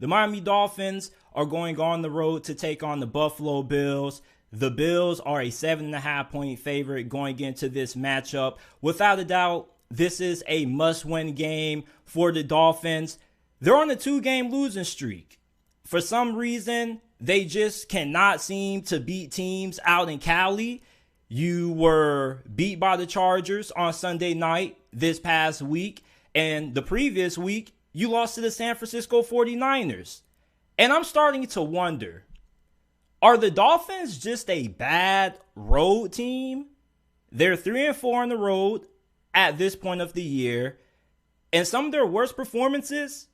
The Miami Dolphins are going on the road to take on the Buffalo Bills. The Bills are a 7.5-point favorite going into this matchup. Without a doubt, this is a must-win game for the Dolphins. They're on a 2-game losing streak. For some reason, they just cannot seem to beat teams out in Cali. You were beat by the Chargers on Sunday night this past week. And the previous week, you lost to the San Francisco 49ers. And I'm starting to wonder, are the Dolphins just a bad road team? They're 3-4 on the road at this point of the year. And some of their worst performances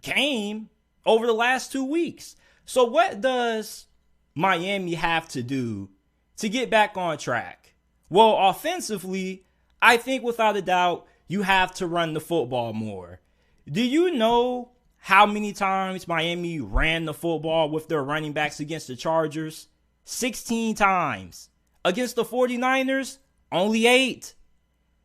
came over the last 2 weeks. So what does Miami have to do to get back on track? Well, offensively, I think without a doubt, you have to run the football more. Do you know how many times Miami ran the football with their running backs against the Chargers? 16 times. Against the 49ers, only 8.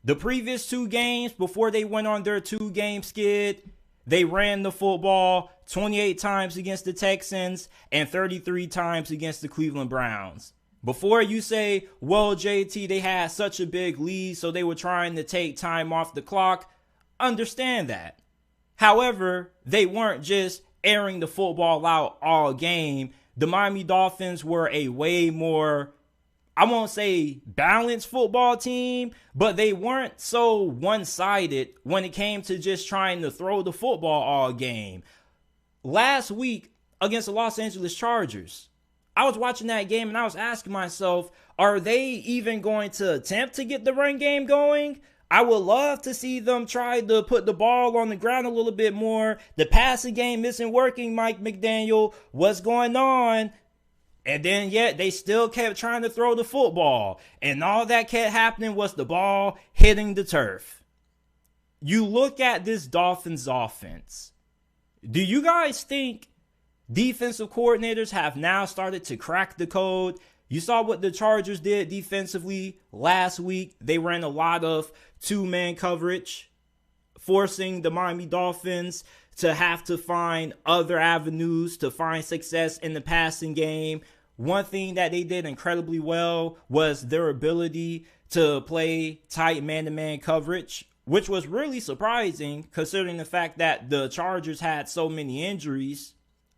The previous 2 games before they went on their 2-game skid, they ran the football 28 times against the Texans and 33 times against the Cleveland Browns. Before you say, well, JT, they had such a big lead, so they were trying to take time off the clock, understand that. However, they weren't just airing the football out all game. The Miami Dolphins were a way more, I won't say balanced football team, but they weren't so one-sided when it came to just trying to throw the football all game. Last week against the Los Angeles Chargers, I was watching that game and I was asking myself, are they even going to attempt to get the run game going? I would love to see them try to put the ball on the ground a little bit more. The passing game isn't working, Mike McDaniel. What's going on? And then yet they still kept trying to throw the football. And all that kept happening was the ball hitting the turf. You look at this Dolphins offense. Do you guys think defensive coordinators have now started to crack the code? You saw what the Chargers did defensively last week. They ran a lot of 2-man coverage, forcing the Miami Dolphins to have to find other avenues to find success in the passing game. One thing that they did incredibly well was their ability to play tight man-to-man coverage, which was really surprising considering the fact that the Chargers had so many injuries.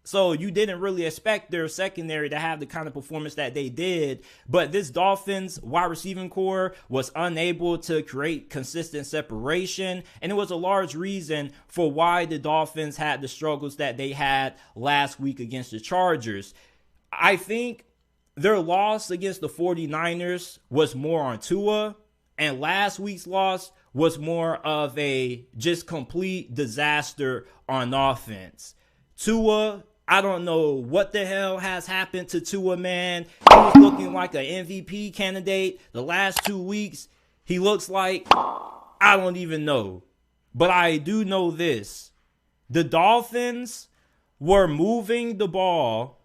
So you didn't really expect their secondary to have the kind of performance that they did. But this Dolphins wide receiving core was unable to create consistent separation. And it was a large reason for why the Dolphins had the struggles that they had last week against the Chargers. I think their loss against the 49ers was more on Tua. And last week's loss was more of a just complete disaster on offense. Tua, I don't know what the hell has happened to Tua, man. He was looking like an MVP candidate the last 2 weeks. He looks like, I don't even know. But I do know this. The Dolphins were moving the ball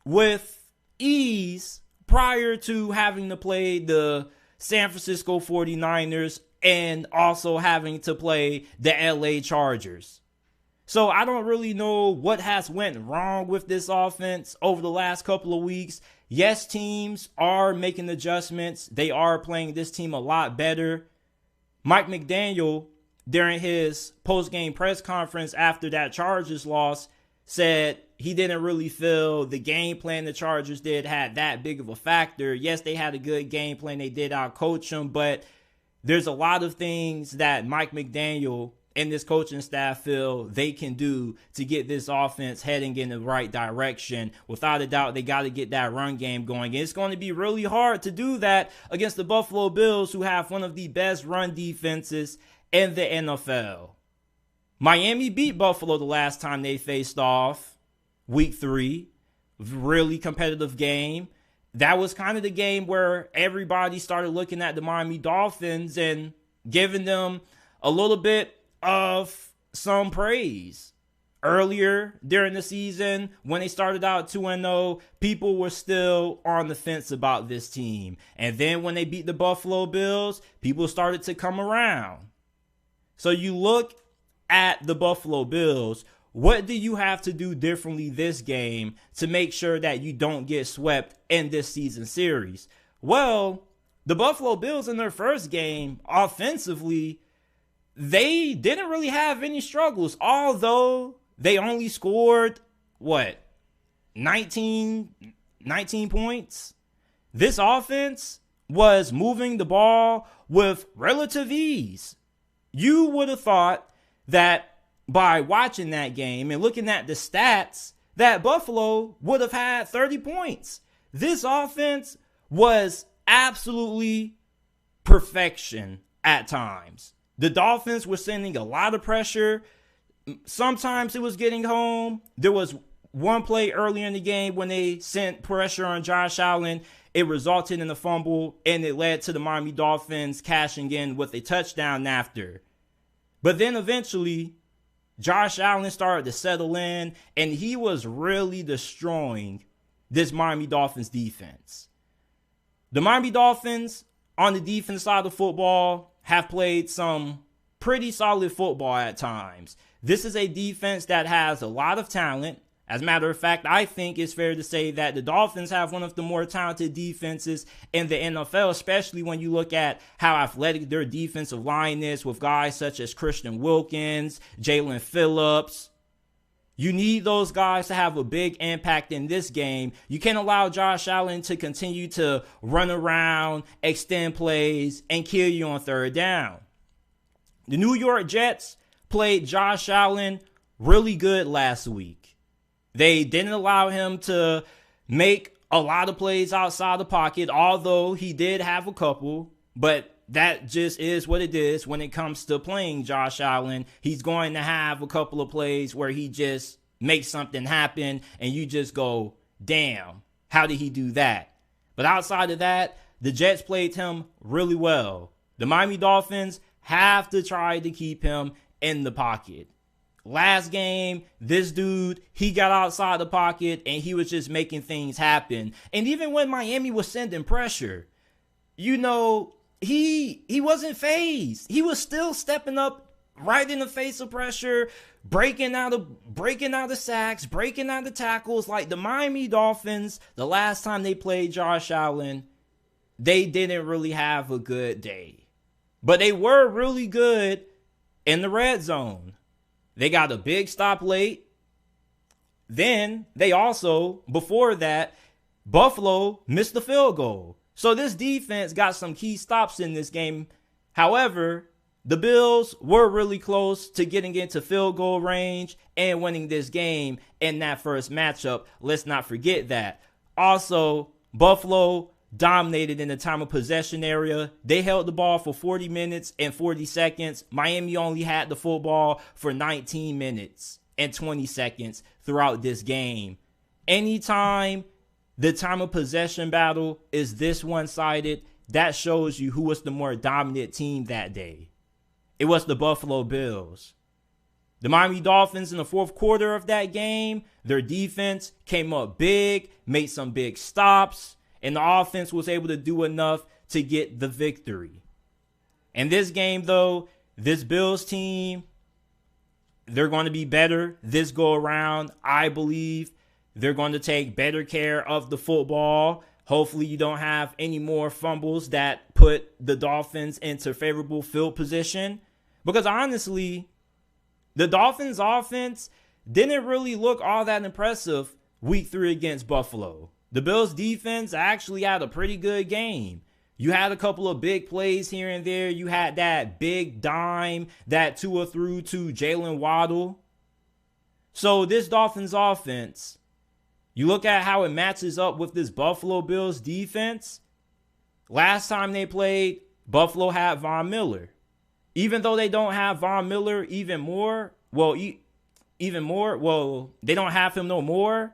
with ease prior to having to play the San Francisco 49ers and also having to play the LA Chargers. So I don't really know what has went wrong with this offense over the last couple of weeks. Yes, teams are making adjustments. They are playing this team a lot better. Mike McDaniel, during his post-game press conference after that Chargers loss, said he didn't really feel the game plan the Chargers did had that big of a factor. Yes, they had a good game plan. They did out-coach them, but there's a lot of things that Mike McDaniel and this coaching staff feel they can do to get this offense heading in the right direction. Without a doubt, they got to get that run game going. And it's going to be really hard to do that against the Buffalo Bills, who have one of the best run defenses in the NFL. Miami beat Buffalo the last time they faced off, week 3. Really competitive game. That was kind of the game where everybody started looking at the Miami Dolphins and giving them a little bit of some praise. Earlier during the season, when they started out 2-0, people were still on the fence about this team. And then when they beat the Buffalo Bills, people started to come around. So you look at the Buffalo Bills, what do you have to do differently this game to make sure that you don't get swept in this season series? Well, the Buffalo Bills in their first game, offensively, they didn't really have any struggles, although they only scored, 19 points? This offense was moving the ball with relative ease. You would have thought that by watching that game and looking at the stats, that Buffalo would have had 30 points. This offense was absolutely perfection at times. The Dolphins were sending a lot of pressure. Sometimes it was getting home. There was one play early in the game when they sent pressure on Josh Allen. It resulted in a fumble, and it led to the Miami Dolphins cashing in with a touchdown after. But then eventually, Josh Allen started to settle in, and he was really destroying this Miami Dolphins defense. The Miami Dolphins, on the defense side of football, have played some pretty solid football at times. This is a defense that has a lot of talent. As a matter of fact, I think it's fair to say that the Dolphins have one of the more talented defenses in the NFL, especially when you look at how athletic their defensive line is with guys such as Christian Wilkins, Jalen Phillips. You need those guys to have a big impact in this game. You can't allow Josh Allen to continue to run around, extend plays, and kill you on third down. The New York Jets played Josh Allen really good last week. They didn't allow him to make a lot of plays outside the pocket, although he did have a couple. But that just is what it is when it comes to playing Josh Allen. He's going to have a couple of plays where he just makes something happen and you just go, damn, how did he do that? But outside of that, the Jets played him really well. The Miami Dolphins have to try to keep him in the pocket. Last game, this dude, he got outside the pocket and he was just making things happen. And even when Miami was sending pressure, he wasn't fazed. He was still stepping up right in the face of pressure, breaking out of sacks, breaking out of tackles. Like the Miami Dolphins, the last time they played Josh Allen, they didn't really have a good day. But they were really good in the red zone. They got a big stop late. Then they also, before that, Buffalo missed the field goal. So this defense got some key stops in this game. However, the Bills were really close to getting into field goal range and winning this game in that first matchup. Let's not forget that. Also, Buffalo dominated in the time of possession area. They held the ball for 40 minutes and 40 seconds. Miami only had the football for 19 minutes and 20 seconds throughout this game. Anytime the time of possession battle is this one-sided, that shows you who was the more dominant team that day. It was the Buffalo Bills. The Miami Dolphins in the fourth quarter of that game, their defense came up big, made some big stops, and the offense was able to do enough to get the victory. In this game, though, this Bills team, they're going to be better this go around. I believe they're going to take better care of the football. Hopefully you don't have any more fumbles that put the Dolphins into favorable field position. Because honestly, the Dolphins offense didn't really look all that impressive week 3 against Buffalo. The Bills defense actually had a pretty good game. You had a couple of big plays here and there. You had that big dime that Tua threw to Jalen Waddle. So this Dolphins offense, you look at how it matches up with this Buffalo Bills defense. Last time they played, Buffalo had Von Miller. Even though they don't have Von Miller they don't have him no more.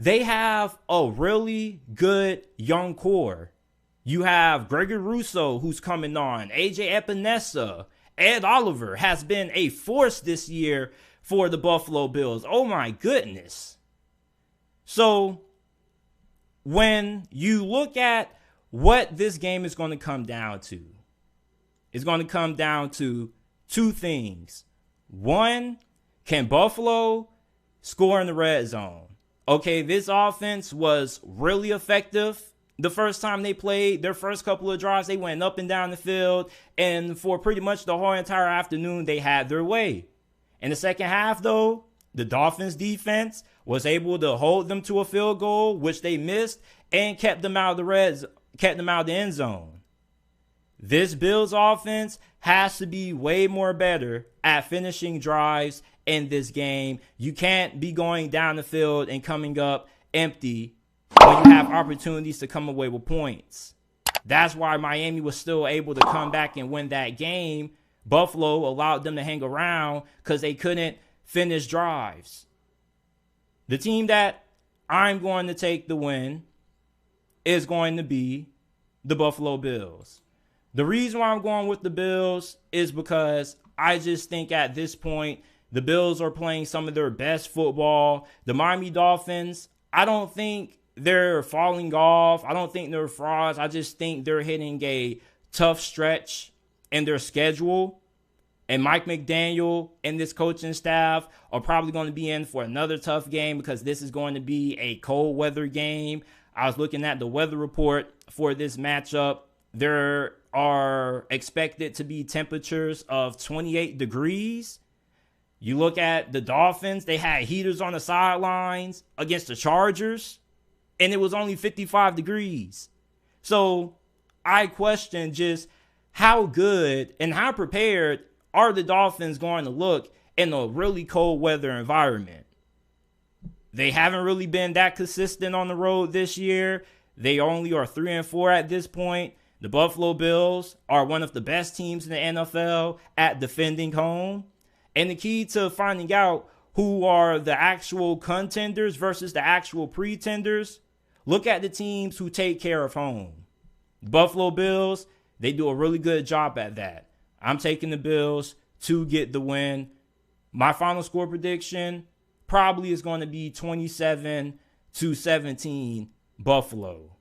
They have a really good young core. You have Gregory Rousseau, who's coming on. AJ Epinesa. Ed Oliver has been a force this year for the Buffalo Bills. Oh my goodness. So when you look at what this game is going to come down to, it's going to come down to two things. One, Can Buffalo score in the red zone? Okay, this offense was really effective the first time they played. Their first couple of drives, they went up and down the field, and for pretty much the whole entire afternoon, they had their way. In the second half, though, the Dolphins defense was able to hold them to a field goal, which they missed, and kept them out of the end zone. This Bills offense has to be way more better at finishing drives in this game. You can't be going down the field and coming up empty when you have opportunities to come away with points. That's why Miami was still able to come back and win that game. Buffalo allowed them to hang around because they couldn't finish drives. The team that I'm going to take the win is going to be the Buffalo Bills. The reason why I'm going with the Bills is because I just think at this point, the Bills are playing some of their best football. The Miami Dolphins, I don't think they're falling off. I don't think they're frauds. I just think they're hitting a tough stretch in their schedule. And Mike McDaniel and this coaching staff are probably going to be in for another tough game because this is going to be a cold weather game. I was looking at the weather report for this matchup. There are expected to be temperatures of 28 degrees. You look at the Dolphins, they had heaters on the sidelines against the Chargers, and it was only 55 degrees. So I question just how good and how prepared are the Dolphins going to look in a really cold weather environment. They haven't really been that consistent on the road this year. They only are 3-4 at this point. The Buffalo Bills are one of the best teams in the NFL at defending home. And the key to finding out who are the actual contenders versus the actual pretenders, look at the teams who take care of home. The Buffalo Bills, they do a really good job at that. I'm taking the Bills to get the win. My final score prediction probably is going to be 27-17 Buffalo.